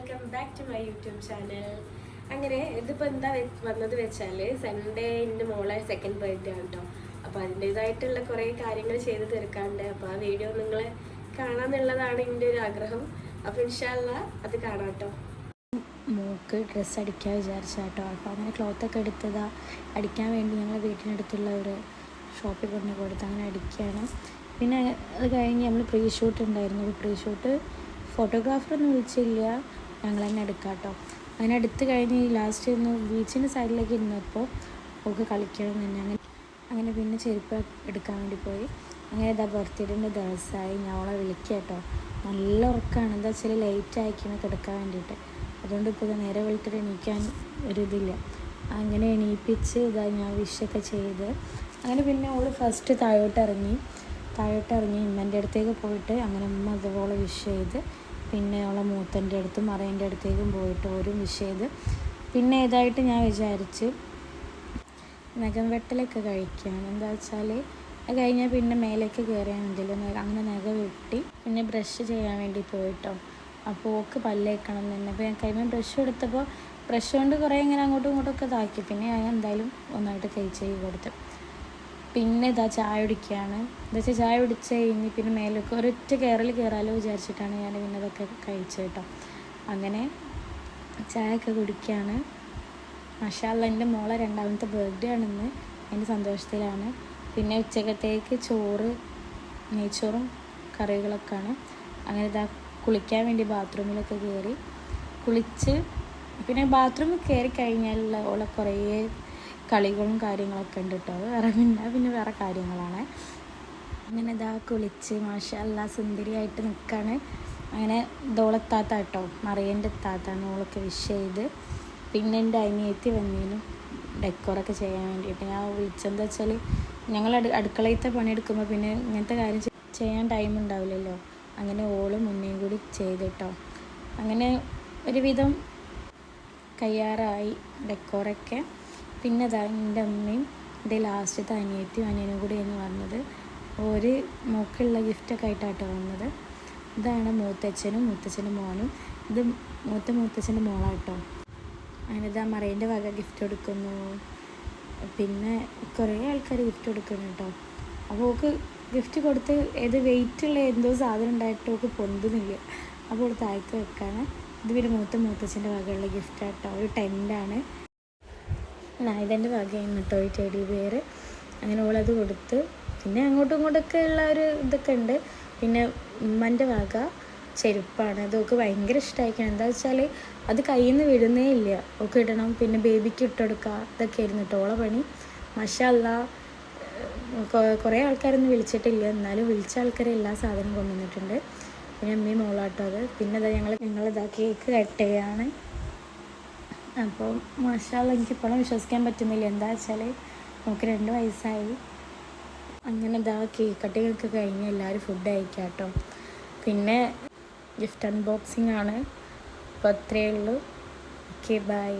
Welcome back to my YouTube channel. അങ്ങനെ ഇതിപ്പോൾ എന്താ വന്നത് വെച്ചാൽ സൺഡേ എൻ്റെ മോളെ സെക്കൻഡ് ബർത്ത്ഡേ ആണ് കേട്ടോ. അപ്പോൾ അതിൻ്റേതായിട്ടുള്ള കുറേ കാര്യങ്ങൾ ചെയ്ത് തീർക്കാണ്ട്. അപ്പോൾ ആ വീഡിയോ നിങ്ങൾ കാണാമെന്നുള്ളതാണ് എൻ്റെ ഒരു ആഗ്രഹം. അപ്പോൾ ഇൻഷാ അല്ലാ അത് കാണാം കേട്ടോ. മോക്ക് ഡ്രസ്സ് അടിക്കാൻ വിചാരിച്ചാട്ടോ. അപ്പോൾ അങ്ങനെ ക്ലോത്തൊക്കെ എടുത്തതാ അടിക്കാൻ വേണ്ടി ഞങ്ങൾ വീട്ടിനടുത്തുള്ള ഒരു ഷോപ്പിൽ കൊണ്ട് കൊടുത്ത് അങ്ങനെ അടിക്കുകയാണ്. പിന്നെ അത് കഴിഞ്ഞ് നമ്മൾ പ്രീ ഷൂട്ട് ഉണ്ടായിരുന്നു. പ്രീ ഷൂട്ട് ഫോട്ടോഗ്രാഫറൊന്നും വിളിച്ചില്ല, ഞങ്ങൾ തന്നെ എടുക്കാം കേട്ടോ. അങ്ങനെ എടുത്ത് കഴിഞ്ഞ് ലാസ്റ്റ് ഒന്ന് ബീച്ചിൻ്റെ സൈഡിലേക്ക് ഇരുന്നപ്പോൾ ഒക്കെ കളിക്കണം തന്നെ. അങ്ങനെ പിന്നെ ചെരുപ്പ് എടുക്കാൻ വേണ്ടി പോയി. അങ്ങനെ ഇതാ ബർത്ത്ഡേൻ്റെ ദിവസമായി ഞാൻ അവളെ വിളിക്കുക കേട്ടോ. നല്ല ഉറക്കമാണ്, എന്താ വെച്ചാൽ ലേറ്റ് ആയിക്കണം കിടക്കാൻ വേണ്ടിയിട്ട്. അതുകൊണ്ട് ഇപ്പോൾ നേരെ വിളിച്ചിട്ട് എണീക്കാൻ ഒരിതില്ല. അങ്ങനെ എണീപ്പിച്ച് ഇതാ ഞാൻ വിഷൊക്കെ ചെയ്ത് അങ്ങനെ പിന്നെ അവൾ ഫസ്റ്റ് താഴോട്ട് ഇറങ്ങി ഉമ്മൻ്റെ അടുത്തേക്ക് പോയിട്ട് അങ്ങനെ ഉമ്മ അതുപോലെ വിഷ് ചെയ്ത് പിന്നെ അവളെ മൂത്തൻ്റെ അടുത്തും മറേൻ്റെ അടുത്തേക്കും പോയിട്ട് ഓരും വിഷ് ചെയ്ത് പിന്നെ ഇതായിട്ട് ഞാൻ വിചാരിച്ച് നഖം വെട്ടലൊക്കെ കഴിക്കുകയാണ്. എന്താ വെച്ചാൽ അത് കഴിഞ്ഞാൽ പിന്നെ മേലേക്ക് കയറിയാൽ മതിയല്ലോ. അങ്ങനെ നഖം വെട്ടി പിന്നെ ബ്രഷ് ചെയ്യാൻ വേണ്ടി പോയിട്ടോ. അപ്പോൾ ഓക്ക് പല്ലേക്കണം തന്നെ. അപ്പോൾ ഞാൻ കൈമ ബ്രഷ് എടുത്തപ്പോൾ ബ്രഷ് കൊണ്ട് കുറേ ഇങ്ങനെ അങ്ങോട്ടും ഇങ്ങോട്ടൊക്കെ ഇതാക്കി. പിന്നെ ഞാൻ എന്തായാലും ഒന്നായിട്ട് കഴിച്ച് കൊടുത്തു. പിന്നെ ഇതാ ചായ കുടിക്കുകയാണ്. എന്താ വെച്ചാൽ ചായ കുടിച്ച് കഴിഞ്ഞ് പിന്നെ മേലേക്ക് ഒരൊറ്റ കയറാലോ വിചാരിച്ചിട്ടാണ് ഞാൻ പിന്നെ അതൊക്കെ കഴിച്ചത് കേട്ടോ. അങ്ങനെ ചായയൊക്കെ കുടിക്കുകയാണ്. മാഷാ അല്ലാ എൻ്റെ മോളെ രണ്ടാമത്തെ ബർത്ത്ഡേ ആണെന്ന്, അതിൻ്റെ സന്തോഷത്തിലാണ്. പിന്നെ ഉച്ചക്കത്തേക്ക് നെയ്ച്ചോറും കറികളൊക്കെയാണ്. അങ്ങനെ ഇതാ കുളിക്കാൻ വേണ്ടി ബാത്റൂമിലൊക്കെ കയറി കുളിച്ച് പിന്നെ ബാത്റൂമിൽ കയറി കഴിഞ്ഞാലുള്ള ഓളെ കുറേ കളികളും കാര്യങ്ങളൊക്കെ ഉണ്ട് കേട്ടോ. അത് പിന്നെ വേറെ കാര്യങ്ങളാണ്. അങ്ങനെ ഇതാ കുളിച്ച് മാഷാ അല്ലാ സുന്ദരിയായിട്ട് നിൽക്കുകയാണ്. അങ്ങനെ ഇതോളെത്താത്ത കേട്ടോ, മറിയൻ്റെ എത്താത്താണ്. ഓളൊക്കെ വിഷ് ചെയ്ത് പിന്നെ എൻ്റെ അനിയത്തി വന്നതിനും ഡെക്കോറൊക്കെ ചെയ്യാൻ വേണ്ടിയിട്ട് ഞാൻ വിളിച്ചെന്താ വെച്ചാൽ ഞങ്ങൾ അടുക്കളയത്തെ പണിയെടുക്കുമ്പോൾ പിന്നെ ഇങ്ങനത്തെ കാര്യം ചെയ്യാൻ ടൈം ഉണ്ടാവില്ലല്ലോ. അങ്ങനെ ഓള് മുന്നേയും കൂടി ചെയ്തിട്ടോ. അങ്ങനെ ഒരുവിധം കയ്യാറായി ഡെക്കോറൊക്കെ. പിന്നെ അതാ എൻ്റെ അമ്മയും എൻ്റെ ലാസ്റ്റത്തെ അനിയനും കൂടി എന്ന് പറഞ്ഞത് ഒരു മോക്കുള്ള ഗിഫ്റ്റൊക്കെ ആയിട്ടാട്ടോ വന്നത്. ഇതാണ് മൂത്തച്ഛൻ്റെ മോനും. ഇത് മൂത്തച്ഛൻ്റെ മോളാട്ടോ. അങ്ങനെ ഇതാ മറേൻ്റെ വക ഗിഫ്റ്റ് കൊടുക്കുന്നു. പിന്നെ കുറേ ആൾക്കാർ ഗിഫ്റ്റ് കൊടുക്കുന്നു കേട്ടോ. അപ്പോൾ ഓക്ക് ഗിഫ്റ്റ് കൊടുത്ത് വെയിറ്റുള്ള എന്തോ സാധനം ഉണ്ടായിട്ട് ഓക്ക് പൊന്തുന്നില്ല. അപ്പോൾ താഴ്ത്ത് വെക്കാണ്. ഇത് പിന്നെ മൂത്തച്ഛൻ്റെ വകയുള്ള ഗിഫ്റ്റാട്ടോ. ഒരു ടെൻ്റാണ്. ഇതെൻ്റെ വകയാണ് കേട്ടോ ഈ ടെഡി ബിയർ. അങ്ങനെ ഓളത് കൊടുത്ത് പിന്നെ അങ്ങോട്ടും ഇങ്ങോട്ടൊക്കെ ഉള്ള ഒരു ഇതൊക്കെ ഉണ്ട്. പിന്നെ ഉമ്മൻ്റെ വക ചെരുപ്പാണ്. അതൊക്കെ ഭയങ്കര ഇഷ്ടമായിരിക്കണം. എന്താ വെച്ചാൽ അത് കയ്യിൽ നിന്ന് വിടുന്നേ ഇല്ല. ഒക്കെ ഇടണം, പിന്നെ ബേബിക്ക് ഇട്ടെടുക്കുക, ഇതൊക്കെ ആയിരുന്നു കേട്ടോ ഓളെ പണി. മാഷാ അല്ലാ കുറേ ആൾക്കാരൊന്നും വിളിച്ചിട്ടില്ല, എന്നാലും വിളിച്ച ആൾക്കാരെ എല്ലാ സാധനവും കൊണ്ടുവന്നിട്ടുണ്ട്. പിന്നെ അമ്മയും മോളാട്ടോ അത്. പിന്നെ അതാ ഞങ്ങളിതാ കേക്ക് കട്ട് ചെയ്യുകയാണ്. അപ്പോൾ മാഷാ അല്ലാ എനിക്കിപ്പോഴും വിശ്വസിക്കാൻ പറ്റുന്നില്ല. എന്താ വെച്ചാൽ നമുക്ക് 2 വയസ്സായി. അങ്ങനെ ഇതാ കേക്ക് കട്ടിങ്ങൊക്കെ കഴിഞ്ഞ് എല്ലാവരും ഫുഡ് കഴിക്കാം കേട്ടോ. പിന്നെ ഗിഫ്റ്റ് അൺബോക്സിങ് ആണ്. അപ്പോൾ അത്രയേ ഉള്ളൂ. Okay bye.